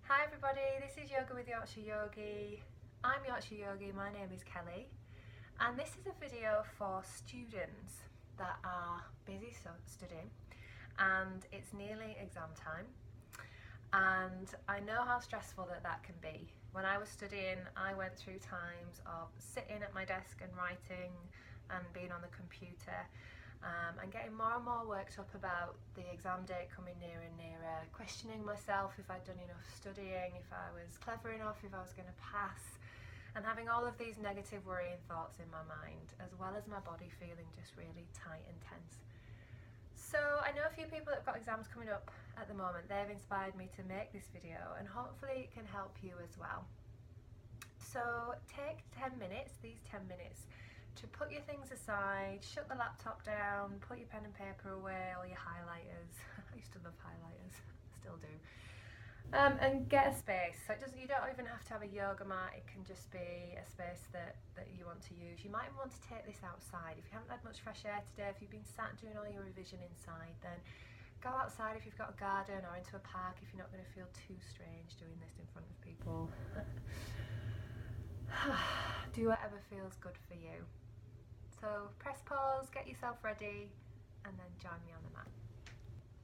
Hi everybody, this is Yoga with Yorkshire Yogi. I'm Yorkshire Yogi, my name is Kelly, and this is a video for students that are busy studying and it's nearly exam time, and I know how stressful that can be. When I was studying, I went through times of sitting at my desk and writing and being on the computer, and getting more and more worked up about the exam date coming nearer and nearer, questioning myself if I'd done enough studying, if I was clever enough, if I was going to pass, and having all of these negative worrying thoughts in my mind, as well as my body feeling just really tight and tense. So I know a few people that have got exams coming up at the moment. They've inspired me to make this video, and hopefully it can help you as well. So take 10 minutes, these 10 minutes, to put your things aside, shut the laptop down, put your pen and paper away, all your highlighters. I used to love highlighters, still do. And get a space. So you don't even have to have a yoga mat, it can just be a space that you want to use. You might even want to take this outside. If you haven't had much fresh air today, if you've been sat doing all your revision inside, then go outside if you've got a garden, or into a park if you're not going to feel too strange doing this in front of people. Do whatever feels good for you. So press pause, get yourself ready, and then join me on the mat.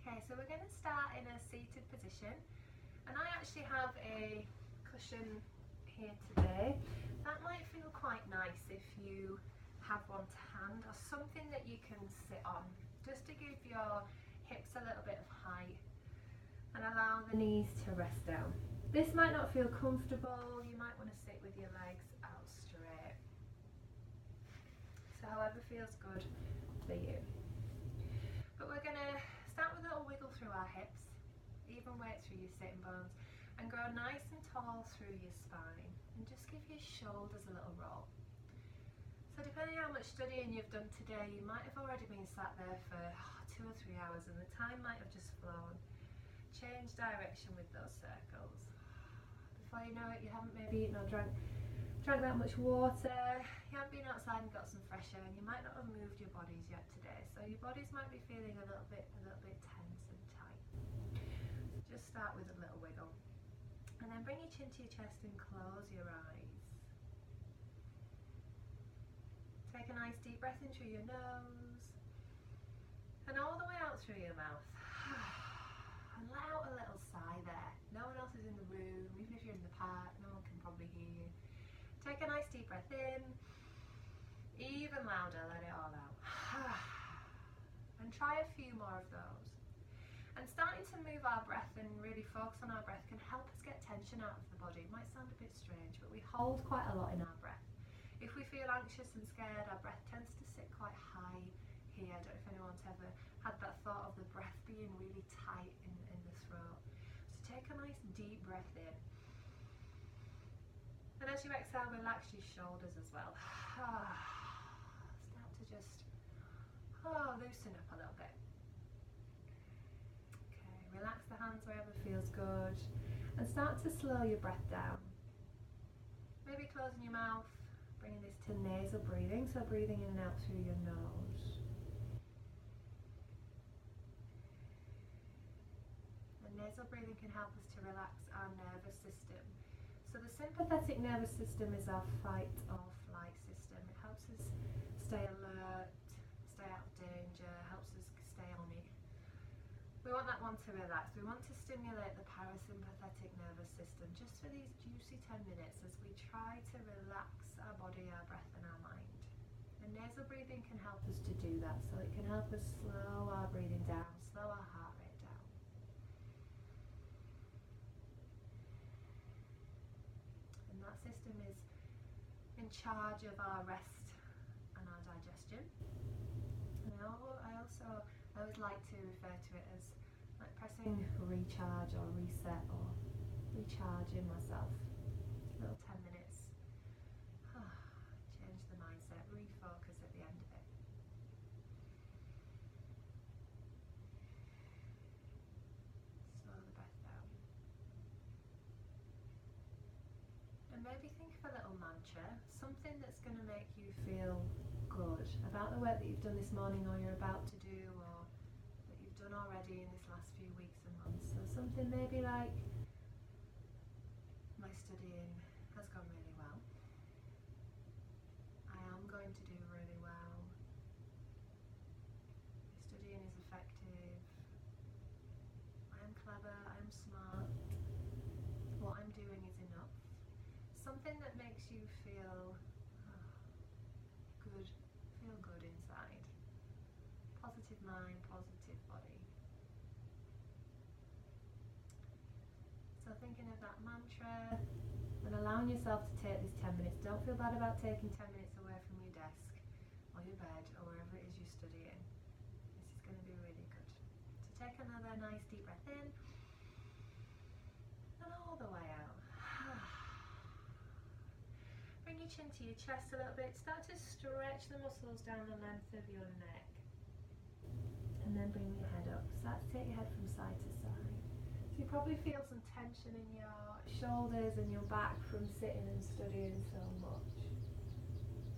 Okay, so we're going to start in a seated position, and I actually have a cushion here today. That might feel quite nice if you have one to hand, or something that you can sit on, just to give your hips a little bit of height and allow the knees to rest down. This might not feel comfortable, you might want to sit with your legs out straight. So however feels good for you. But we're going to start with a little wiggle through our hips, even weight through your sitting bones, and grow nice and tall through your spine, and just give your shoulders a little roll. So depending on how much studying you've done today, you might have already been sat there for 2 or 3 hours, and the time might have just flown. Change direction with those circles. Before you know it, you haven't maybe eaten or drank that much water, you haven't been outside and got some fresh air, and you might not have moved your bodies yet today, so your bodies might be feeling a little bit tense and tight. So just start with a little wiggle, and then bring your chin to your chest and close your eyes. Take a nice deep breath in through your nose and all the way out through your mouth. And let out a little sigh there. No one else is in the room, even if you're in the park, no one can probably hear you. Take a nice deep breath in, even louder, let it all out. And try a few more of those. And starting to move our breath and really focus on our breath can help us get tension out of the body. It might sound a bit strange, but we hold quite a lot in our breath. If we feel anxious and scared, our breath tends to sit quite high here. I don't know if anyone's ever had that thought of the breath being really tight in the throat. So take a nice deep breath in. And as you exhale, relax your shoulders as well. Start to just loosen up a little bit. Okay, relax the hands wherever feels good. And start to slow your breath down. Maybe closing your mouth, bringing this to nasal breathing, so breathing in and out through your nose. And nasal breathing can help us to relax our nervous system. So the sympathetic nervous system is our fight or flight system. It helps us stay alert, stay out of danger, helps us stay on it. We want that one to relax. We want to stimulate the parasympathetic nervous system just for these juicy 10 minutes as we try to relax our body, our breath and our mind. And nasal breathing can help us to do that. So it can help us slow our breathing down, slow our heart rate down. And that system is in charge of our rest and our digestion. And I always like to refer to it as like pressing recharge or reset or recharging myself. Little 10 minutes. Change the mindset, refocus at the end of it. Slow the breath down. And maybe think of a little mantra, something that's going to make you feel good about the work that you've done this morning, or you're about to do, or that you've done already in this last few weeks and months. So something maybe like, my studying has gone really well. I am going to do really well. My studying is effective. I am clever, I am smart. What I'm doing is enough. Something that makes you feel good, feel good inside. Positive mind, positive body. So thinking of that mantra and allowing yourself to take this 10 minutes. Don't feel bad about taking 10 minutes away from your desk or your bed or wherever it is you're studying. This is going to be really good. So take another nice deep breath in and all the way out. Bring your chin to your chest a little bit. Start to stretch the muscles down the length of your neck. And then bring your head up. Start to take your head from side to side. So you probably feel some tension in your shoulders and your back from sitting and studying so much.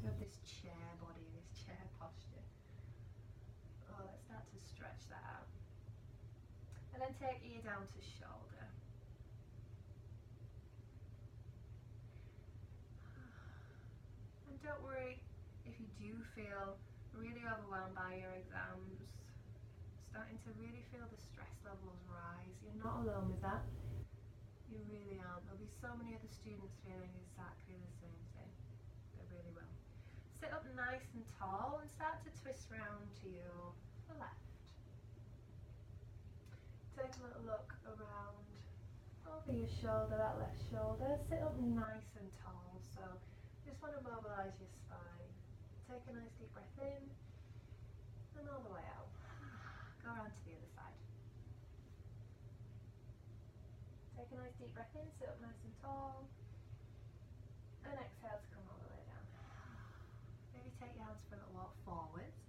You have this chair body, this chair posture. Oh, let's start to stretch that out. And then take your ear down to shoulder. And don't worry if you do feel really overwhelmed by your exams, starting to really feel the stress levels rise. You're not alone with that. You really aren't. There'll be so many other students feeling exactly the same thing. They really will. Sit up nice and tall and start to twist round to your left. Take a little look around over your shoulder, that left shoulder. Sit up nice and tall. So just want to mobilise your spine. Take a nice deep breath in and all the way out. Go around to the other side. Take a nice deep breath in, sit up nice and tall, and exhale to come all the way down. Maybe take your hands for a little walk forwards.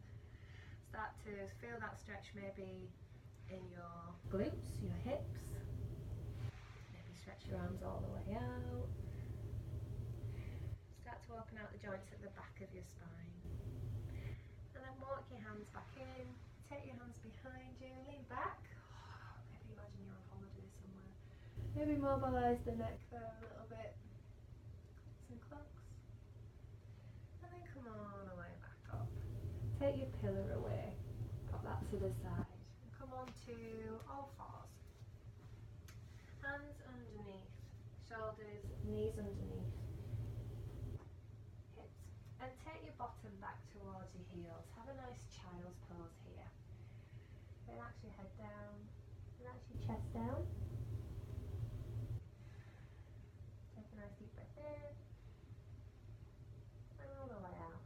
Start to feel that stretch maybe in your glutes, your hips. Maybe stretch your arms all the way out. Start to open out the joints at the back of your spine. And then walk your hands back in. Take your hands behind you, lean back. Maybe imagine you're on holiday somewhere. Maybe mobilise the neck there a little bit. Some clocks. And then come all the way back up. Take your pillar away. Pop that to the side. And come on to all fours. Hands underneath. Shoulders, knees underneath. Hips. And take your bottom back towards your heels. Have a nice child's pose here. Relax your head down, relax your chest down. Take a nice deep breath in, and all the way out.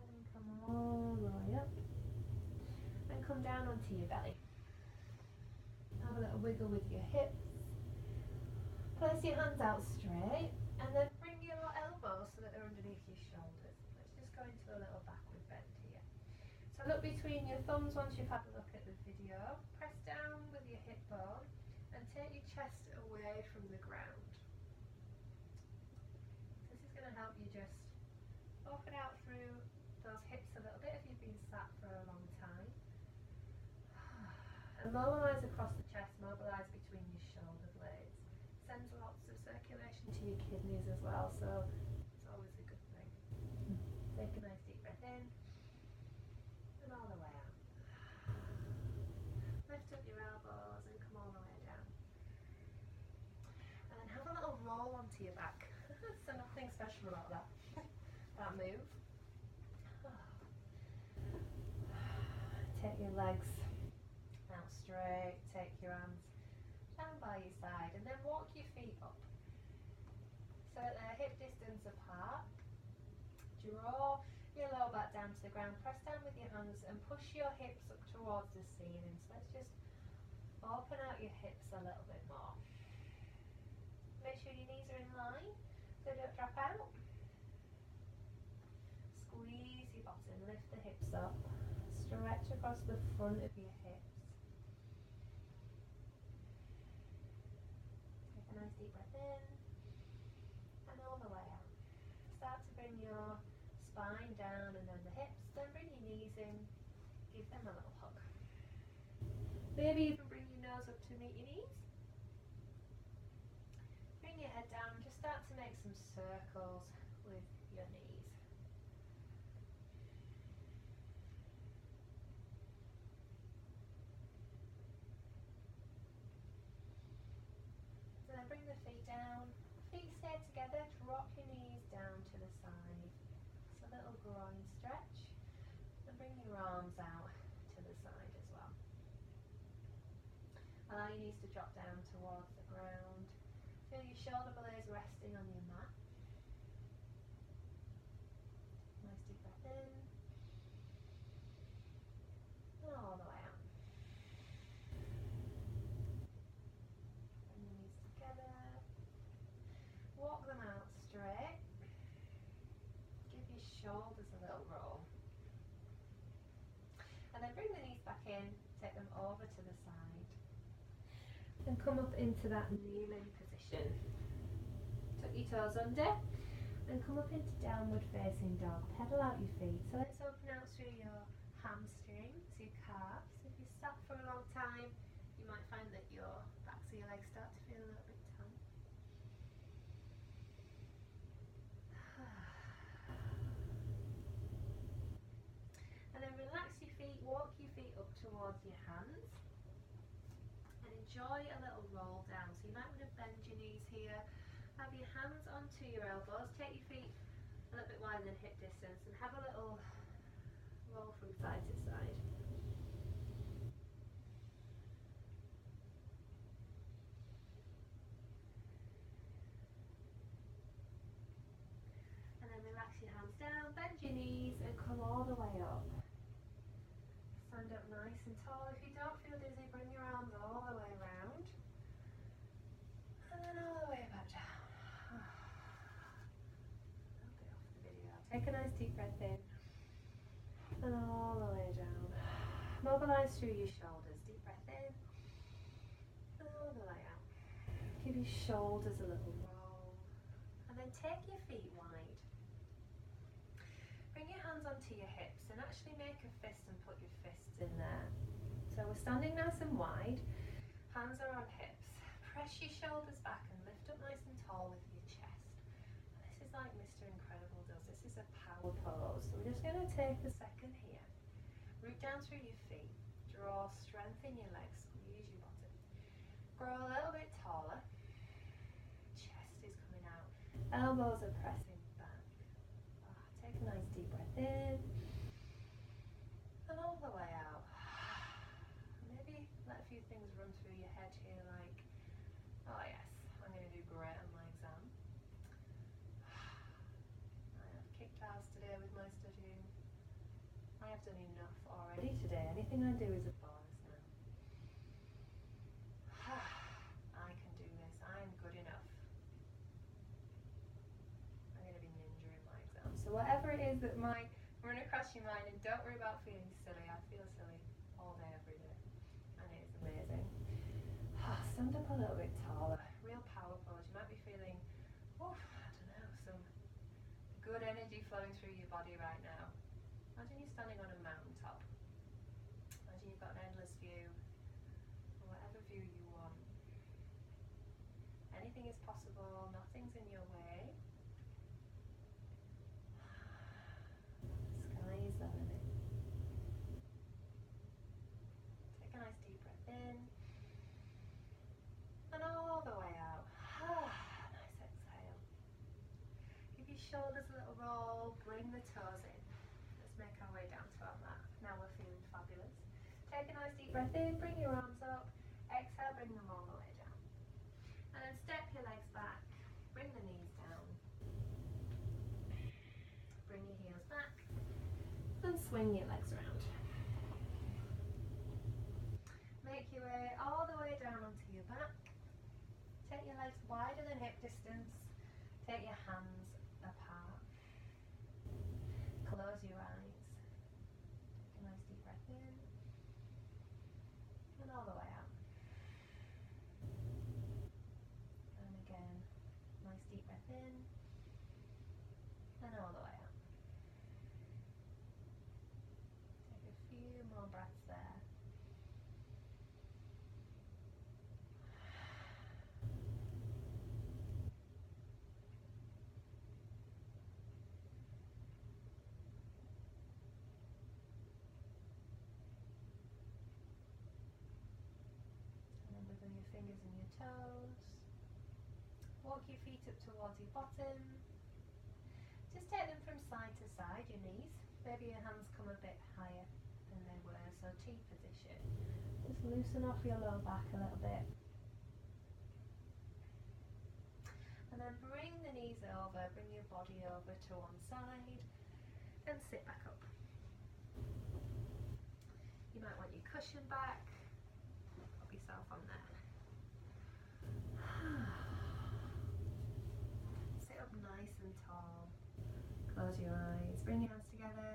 And then come all the way up, and come down onto your belly. Have a little wiggle with your hips. Place your hands out straight, and then bring your elbows so that they're underneath your shoulders. Let's just go into a little backward bend here. So look between your thumbs once you've had a look at the video. Press down with your hip bone and take your chest away from the ground. This is going to help you just open out through those hips a little bit if you've been sat for a long time. And mobilise across the chest, mobilise between your shoulder blades. Sends lots of circulation to your kidneys as well, so it's always a good thing. Take a nice deep breath in. And all the way out. Lift up your elbows and come all the way down. And then have a little roll onto your back. So nothing special about that. That move. Take your legs out straight. Take your arms down by your side. And then walk your feet up. So they're hip distance apart. Draw your lower back down to the ground, press down with your hands and push your hips up towards the ceiling. So let's just open out your hips a little bit more. Make sure your knees are in line so they don't drop out. Squeeze your bottom, lift the hips up, stretch across the front of your hips. Take a nice deep breath in and all the way out. Start to bring your spine down and then the hips, then bring your knees in, give them a little hug. Maybe even bring your nose up to meet your knees. Bring your head start to make some circles with your knees. So then bring the feet down. Feet stay together, drop your knees down to the side. It's a little groin stretch. And bring your arms out to the side as well. Allow your knees to drop down towards the ground. Feel your shoulder blades resting on your mat. Nice deep breath in. And all the way out. Bring your knees together. Walk them out straight. Give your shoulders a little roll. And then bring the knees back in, take them over to the side. And come up into that kneeling position. Tuck your toes under and come up into downward facing dog. Pedal out your feet. So let's open out through your hamstrings, your calves. If you stop for a long time, you might find that your backs of your legs start to feel a little bit tight. And then relax your feet, walk your feet up towards your hands. And enjoy a little roll down. So you might want to bend your knees here. Have your hands onto your elbows. Take your feet a little bit wider than hip distance and have a little roll from side to side. And then relax your hands down, bend your knees and come all the way up. Stand up nice and tall. If you don't feel dizzy, bring your arms all the way around. And then all the way back down. I'll get off the video. Take a nice deep breath in. And all the way down. Mobilize through your shoulders. Deep breath in. And all the way out. Give your shoulders a little roll. And then take your feet wide. Bring your hands onto your hips and actually make a fist and put your fists in there. So we're standing nice and wide. Hands are on hips. Press your shoulders back and lift up nice and tall with your chest. And this is like Mr. Incredible does. This is a power pose. So we're just going to take a second here. Root down through your feet. Draw strength in your legs. Squeeze your bottom. Grow a little bit taller. Chest is coming out. Elbows are pressing back. Take a nice deep breath in. And all the way out. Maybe let a few things run through your head here like, oh yes, I'm going to do great on my exam. I have kicked ass today with my studying. I have done enough already today. Anything I do is a bonus now. I can do this. I'm good enough. I'm going to be ninja in my exam. So whatever it is that might run across your mind, and don't worry about feeling silly. I feel silly all day, every day. And it is amazing. Stand up a little bit taller. Real power pose. You might be feeling, I don't know, some good energy flowing through your body right now. Imagine you're standing on a mountaintop. Imagine you've got an endless view, or whatever view you want. Anything is possible, nothing's in your way. Sky is the limit. Take a nice deep breath in. And all the way out. Nice exhale. Give your shoulders a little roll, bring the toes in. Let's make our way down to our mat. Now we're feeling fabulous. Take a nice deep breath in, bring your arms up. Exhale, bring them all the way down. And then step your legs back, bring the knees down. Bring your heels back. And swing your legs around. Make your way all the way down onto your back. Take your legs wider than hip distance. Take your hands apart. Close your eyes. Take a nice deep breath in. And all the way out. And again, nice deep breath in. And all the way out. Take a few more breaths there. fingers and your toes. Walk your feet up towards your bottom. Just take them from side to side, your knees. Maybe your hands come a bit higher than they were, so T position. Just loosen off your low back a little bit. And then bring the knees over, bring your body over to one side and sit back up. You might want your cushion back. Pop yourself on there. Sit up nice and tall. Close your eyes, bring your hands together.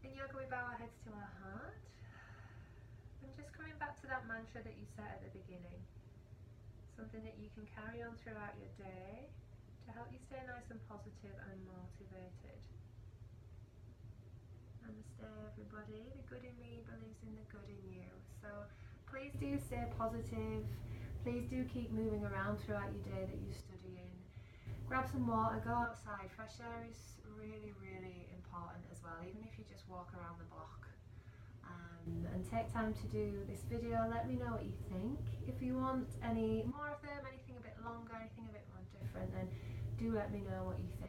In yoga we bow our heads to our heart. And just coming back to that mantra that you said at the beginning. Something that you can carry on throughout your day to help you stay nice and positive and motivated. Namaste everybody. The good in me believes in the good in you. So please do stay positive. Please do keep moving around throughout your day that you're studying. Grab some water, go outside. Fresh air is really, really important as well, even if you just walk around the block. And take time to do this video. Let me know what you think. If you want any more of them, anything a bit longer, anything a bit more different, then do let me know what you think.